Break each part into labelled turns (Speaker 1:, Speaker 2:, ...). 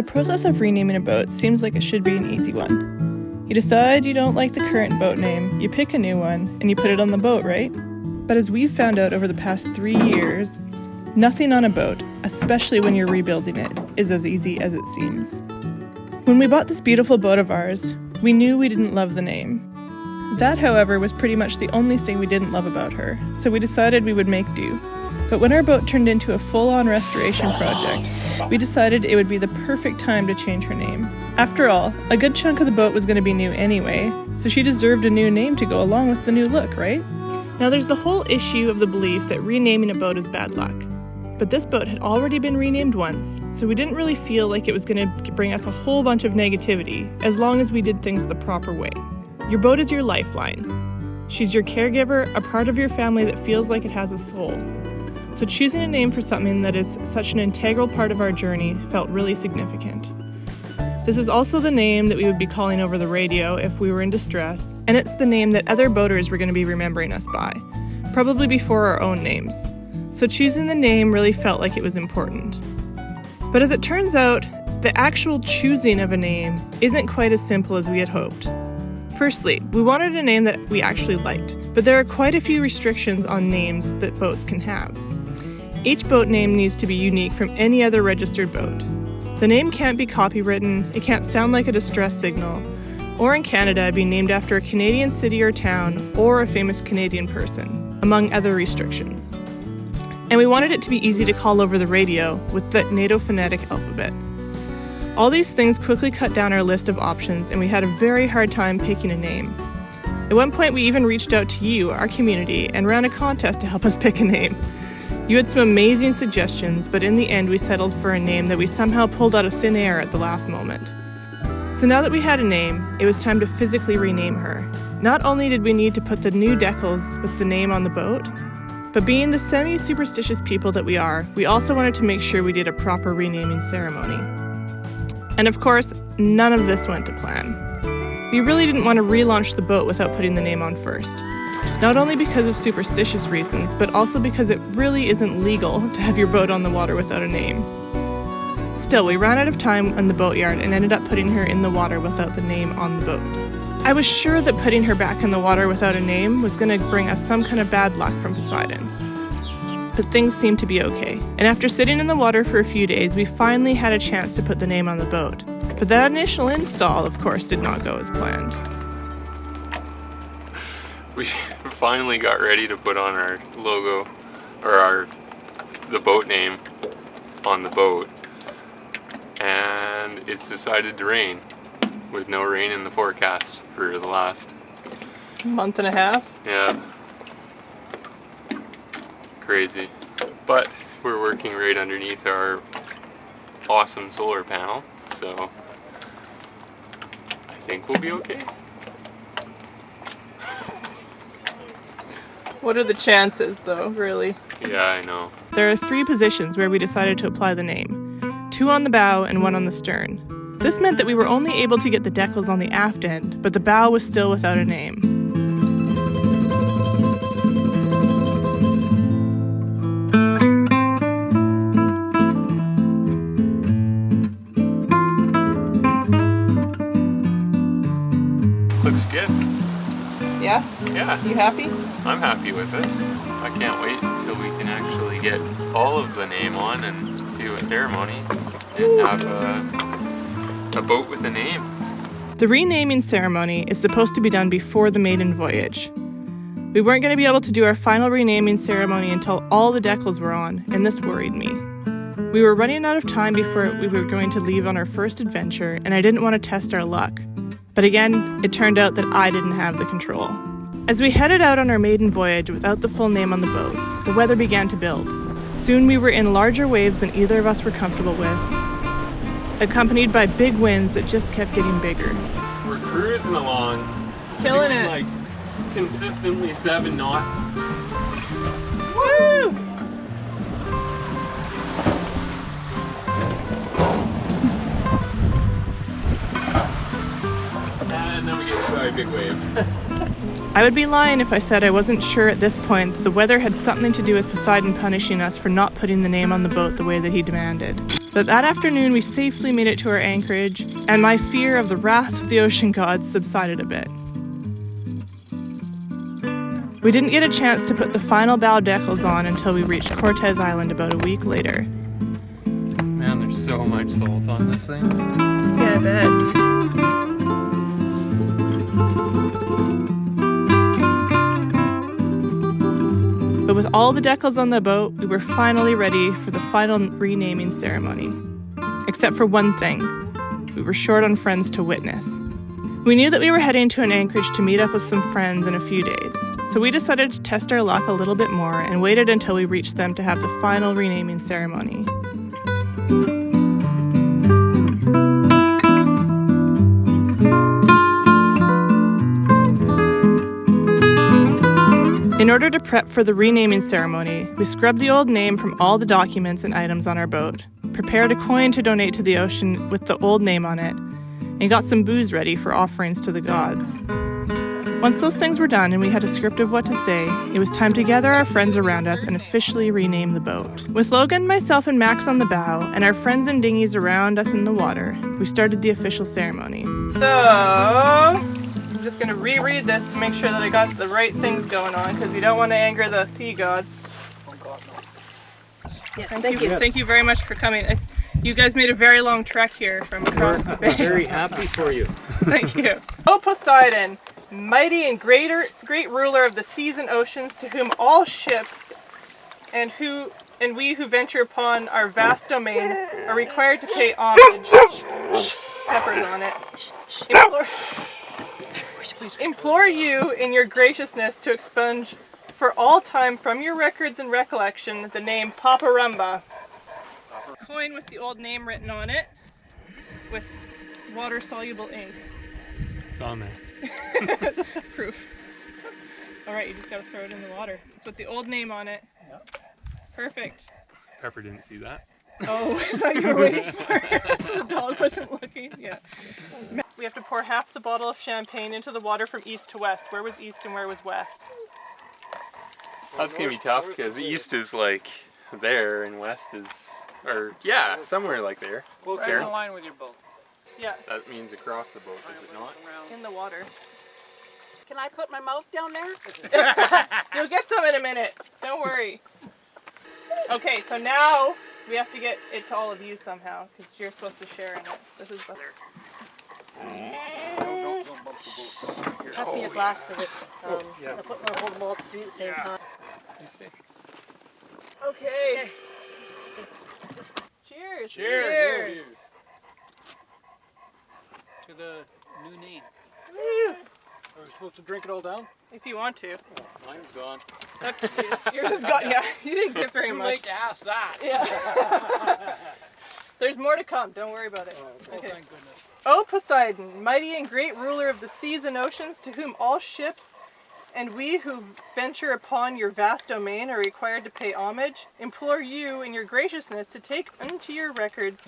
Speaker 1: The process of renaming a boat seems like it should be an easy one. You decide you don't like the current boat name, you pick a new one, and you put it on the boat, right? But as we've found out over the past 3 years, nothing on a boat, especially when you're rebuilding it, is as easy as it seems. When we bought this beautiful boat of ours, we knew we didn't love the name. That, however, was pretty much the only thing we didn't love about her, so we decided we would make do. But when our boat turned into a full-on restoration project, we decided it would be the perfect time to change her name. After all, a good chunk of the boat was going to be new anyway, so she deserved a new name to go along with the new look, right? Now there's the whole issue of the belief that renaming a boat is bad luck. But this boat had already been renamed once, so we didn't really feel like it was going to bring us a whole bunch of negativity as long as we did things the proper way. Your boat is your lifeline. She's your caregiver, a part of your family that feels like it has a soul. So choosing a name for something that is such an integral part of our journey felt really significant. This is also the name that we would be calling over the radio if we were in distress, and it's the name that other boaters were going to be remembering us by, probably before our own names. So choosing the name really felt like it was important. But as it turns out, the actual choosing of a name isn't quite as simple as we had hoped. Firstly, we wanted a name that we actually liked, but there are quite a few restrictions on names that boats can have. Each boat name needs to be unique from any other registered boat. The name can't be copywritten, it can't sound like a distress signal, or in Canada be named after a Canadian city or town or a famous Canadian person, among other restrictions. And we wanted it to be easy to call over the radio with the NATO phonetic alphabet. All these things quickly cut down our list of options, and we had a very hard time picking a name. At one point, we even reached out to you, our community, and ran a contest to help us pick a name. You had some amazing suggestions, but in the end, we settled for a name that we somehow pulled out of thin air at the last moment. So now that we had a name, it was time to physically rename her. Not only did we need to put the new decals with the name on the boat, but being the semi-superstitious people that we are, we also wanted to make sure we did a proper renaming ceremony. And of course, none of this went to plan. We really didn't want to relaunch the boat without putting the name on first. Not only because of superstitious reasons, but also because it really isn't legal to have your boat on the water without a name. Still, we ran out of time on the boatyard and ended up putting her in the water without the name on the boat. I was sure that putting her back in the water without a name was going to bring us some kind of bad luck from Poseidon. But things seemed to be okay. And after sitting in the water for a few days, we finally had a chance to put the name on the boat. But that initial install, of course, did not go as planned.
Speaker 2: We finally got ready to put on our logo, or the boat name on the boat, and it's decided to rain, with no rain in the forecast for the last
Speaker 1: month and a half?
Speaker 2: Yeah. Crazy. But we're working right underneath our awesome solar panel, so I think we'll be okay.
Speaker 1: What are the chances, though, really?
Speaker 2: Yeah, I know.
Speaker 1: There are 3 positions where we decided to apply the name. 2 on the bow and 1 on the stern. This meant that we were only able to get the decals on the aft end, but the bow was still without a name.
Speaker 2: Looks good.
Speaker 1: Yeah?
Speaker 2: Yeah.
Speaker 1: You happy?
Speaker 2: I'm happy with it. I can't wait until we can actually get all of the name on and do a ceremony and have a boat with a name.
Speaker 1: The renaming ceremony is supposed to be done before the maiden voyage. We weren't going to be able to do our final renaming ceremony until all the decals were on, and this worried me. We were running out of time before we were going to leave on our first adventure, and I didn't want to test our luck. But again, it turned out that I didn't have the control. As we headed out on our maiden voyage without the full name on the boat, the weather began to build. Soon we were in larger waves than either of us were comfortable with, accompanied by big winds that just kept getting bigger.
Speaker 2: We're cruising along.
Speaker 1: Killing it.
Speaker 2: Like consistently 7 knots.
Speaker 1: Woo!
Speaker 2: And then we get hit by a big wave.
Speaker 1: I would be lying if I said I wasn't sure at this point that the weather had something to do with Poseidon punishing us for not putting the name on the boat the way that he demanded. But that afternoon, we safely made it to our anchorage, and my fear of the wrath of the ocean gods subsided a bit. We didn't get a chance to put the final bow decals on until we reached Cortez Island about a week later.
Speaker 2: Man, there's so much salt on this thing.
Speaker 1: Yeah, I bet. But with all the decals on the boat, we were finally ready for the final renaming ceremony. Except for one thing. We were short on friends to witness. We knew that we were heading to an anchorage to meet up with some friends in a few days, so we decided to test our luck a little bit more and waited until we reached them to have the final renaming ceremony. In order to prep for the renaming ceremony, we scrubbed the old name from all the documents and items on our boat, prepared a coin to donate to the ocean with the old name on it, and got some booze ready for offerings to the gods. Once those things were done and we had a script of what to say, it was time to gather our friends around us and officially rename the boat. With Logan, myself, and Max on the bow, and our friends and dinghies around us in the water, we started the official ceremony. So, I'm just going to reread this to make sure that I got the right things going on, because we don't want to anger the sea gods.
Speaker 3: Oh God, no.
Speaker 4: Yes,
Speaker 1: Thank you. Thank you very much for coming. You guys made a very long trek here from across the bay.
Speaker 3: Very happy for you.
Speaker 1: Thank you. O Poseidon, mighty and great ruler of the seas and oceans, to whom all ships and we who venture upon our vast domain are required to pay homage. Peppers on it. Implore you in your graciousness to expunge for all time from your records and recollection the name Paparumba. Coin with the old name written on it with water-soluble ink.
Speaker 2: It's on there.
Speaker 1: Proof. Alright, you just gotta throw it in the water. It's with the old name on it.
Speaker 3: Yep.
Speaker 1: Perfect.
Speaker 2: Pepper didn't see that.
Speaker 1: Oh, I thought you were waiting for it. The dog wasn't looking. Yeah. We have to pour half the bottle of champagne into the water from east to west. Where was east and where was west?
Speaker 2: That's gonna be tough because east is like there and west is, or yeah, somewhere like there.
Speaker 3: Closer
Speaker 2: There.
Speaker 3: in line with your boat.
Speaker 1: Yeah,
Speaker 2: That means across the boat, is it not?
Speaker 1: in the water.
Speaker 4: Can I put my mouth down there?
Speaker 1: You'll get some in a minute. Don't worry. Okay, so now we have to get it to all of you somehow, because you're supposed to share in it. This is better.
Speaker 3: Don't bump the boat.
Speaker 4: Pass me a glass for it. I'll hold them all three at the same time.
Speaker 1: Okay. Cheers.
Speaker 3: Cheers. To the new name.
Speaker 1: Woo.
Speaker 3: Are we supposed to drink it all down?
Speaker 1: If you want to.
Speaker 3: Mine's gone.
Speaker 1: That's, you're just got, yeah, you didn't get very
Speaker 3: Too
Speaker 1: much.
Speaker 3: late to ask that.
Speaker 1: Yeah. There's more to come. Don't worry about it.
Speaker 3: Oh,
Speaker 1: Okay.
Speaker 3: thank goodness.
Speaker 1: O Poseidon, mighty and great ruler of the seas and oceans, to whom all ships and we who venture upon your vast domain are required to pay homage, implore you in your graciousness to take unto your records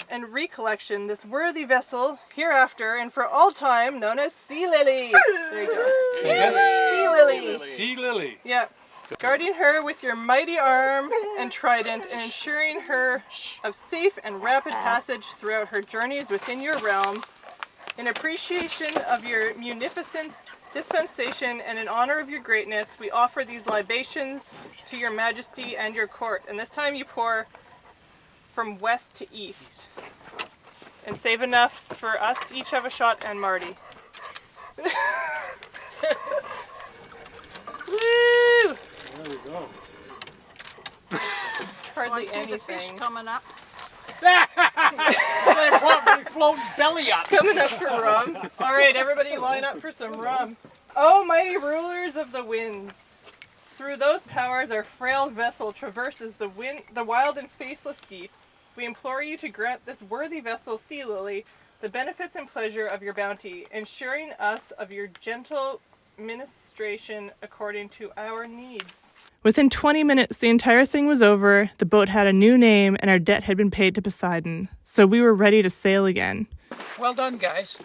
Speaker 1: and recollection this worthy vessel hereafter and for all time known as Sea Lily. There you go. Sea Lily.
Speaker 3: Sea Lily.
Speaker 1: Yeah. Guarding her with your mighty arm and trident and ensuring her of safe and rapid passage throughout her journeys within your realm. In appreciation of your munificence, dispensation, and in honor of your greatness, we offer these libations to your majesty and your court. And this time you pour from west to east. And save enough for us to each have a shot and Marty. Woo!
Speaker 3: There we go.
Speaker 1: Hardly
Speaker 4: See the fish
Speaker 1: anything.
Speaker 4: coming up.
Speaker 3: They're probably floating belly up.
Speaker 1: Coming up for rum. All right, everybody line up for some rum. Oh, mighty rulers of the winds. Through those powers our frail vessel traverses the wild and faceless deep. We implore you to grant this worthy vessel, Sea Lily, the benefits and pleasure of your bounty, ensuring us of your gentle ministration according to our needs. Within 20 minutes, the entire thing was over, the boat had a new name, and our debt had been paid to Poseidon, so we were ready to sail again.
Speaker 3: Well done, guys.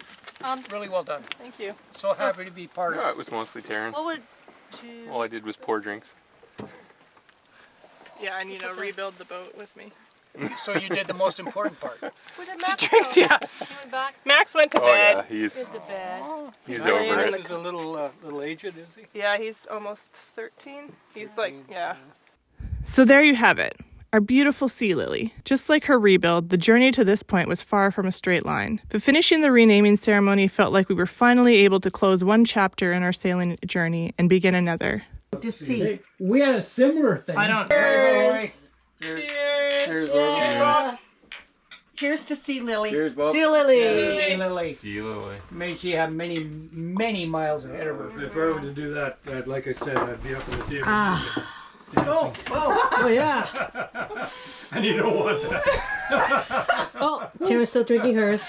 Speaker 3: Really well done.
Speaker 1: Thank you.
Speaker 3: So happy to be part of
Speaker 2: Yeah,
Speaker 3: it.
Speaker 2: it was mostly Taryn.
Speaker 4: What would
Speaker 2: All I did was pour drinks.
Speaker 1: Yeah, and rebuild the boat with me.
Speaker 3: So you did the most important part.
Speaker 4: Where did Max
Speaker 1: Drinks,
Speaker 4: go?
Speaker 1: yeah.
Speaker 4: He went back
Speaker 1: Max went to
Speaker 2: Oh yeah,
Speaker 1: bed.
Speaker 4: to
Speaker 2: he's
Speaker 4: bed.
Speaker 2: over
Speaker 3: Max
Speaker 2: it.
Speaker 3: is a little aged, is he?
Speaker 1: Yeah, he's almost 13. He's like, yeah. So there you have it. Our beautiful sea lily. Just like her rebuild, the journey to this point was far from a straight line. But finishing the renaming ceremony felt like we were finally able to close one chapter in our sailing journey and begin another.
Speaker 5: To see.
Speaker 3: We had a similar thing.
Speaker 1: I don't.
Speaker 3: Cheers.
Speaker 1: Cheers.
Speaker 5: Here's to sea lily.
Speaker 4: See you, Lily.
Speaker 3: Lily.
Speaker 2: See you, Lily.
Speaker 3: May she have many, many miles ahead of her.
Speaker 6: If I were to do that, like I said, I'd be up in the table.
Speaker 4: Oh, yeah.
Speaker 6: And you don't want that.
Speaker 4: Oh, Tim is still drinking hers.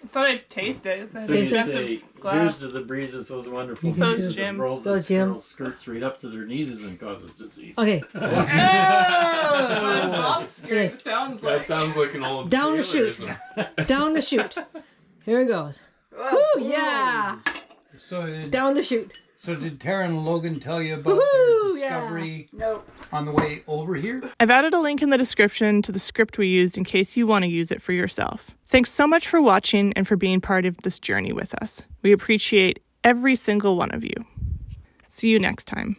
Speaker 1: I thought I'd taste it. It's an
Speaker 7: So you
Speaker 1: expensive
Speaker 7: say,
Speaker 1: glass.
Speaker 7: here's to the breezes, those wonderful
Speaker 1: So's
Speaker 7: breezes
Speaker 1: Jim.
Speaker 7: that rolls
Speaker 4: So's
Speaker 7: the
Speaker 4: Jim.
Speaker 7: girls' skirts right up to their knees and causes disease.
Speaker 4: Okay,
Speaker 1: Lobster sounds
Speaker 2: That sounds like an old
Speaker 4: Down the chute.
Speaker 2: Taylorism.
Speaker 4: down the chute. Here it goes. Woo, yeah.
Speaker 3: So
Speaker 4: Down the chute.
Speaker 3: did Tara and Logan tell you about
Speaker 4: Woohoo,
Speaker 3: their discovery on the way over here?
Speaker 1: I've added a link in the description to the script we used in case you want to use it for yourself. Thanks so much for watching and for being part of this journey with us. We appreciate every single one of you. See you next time.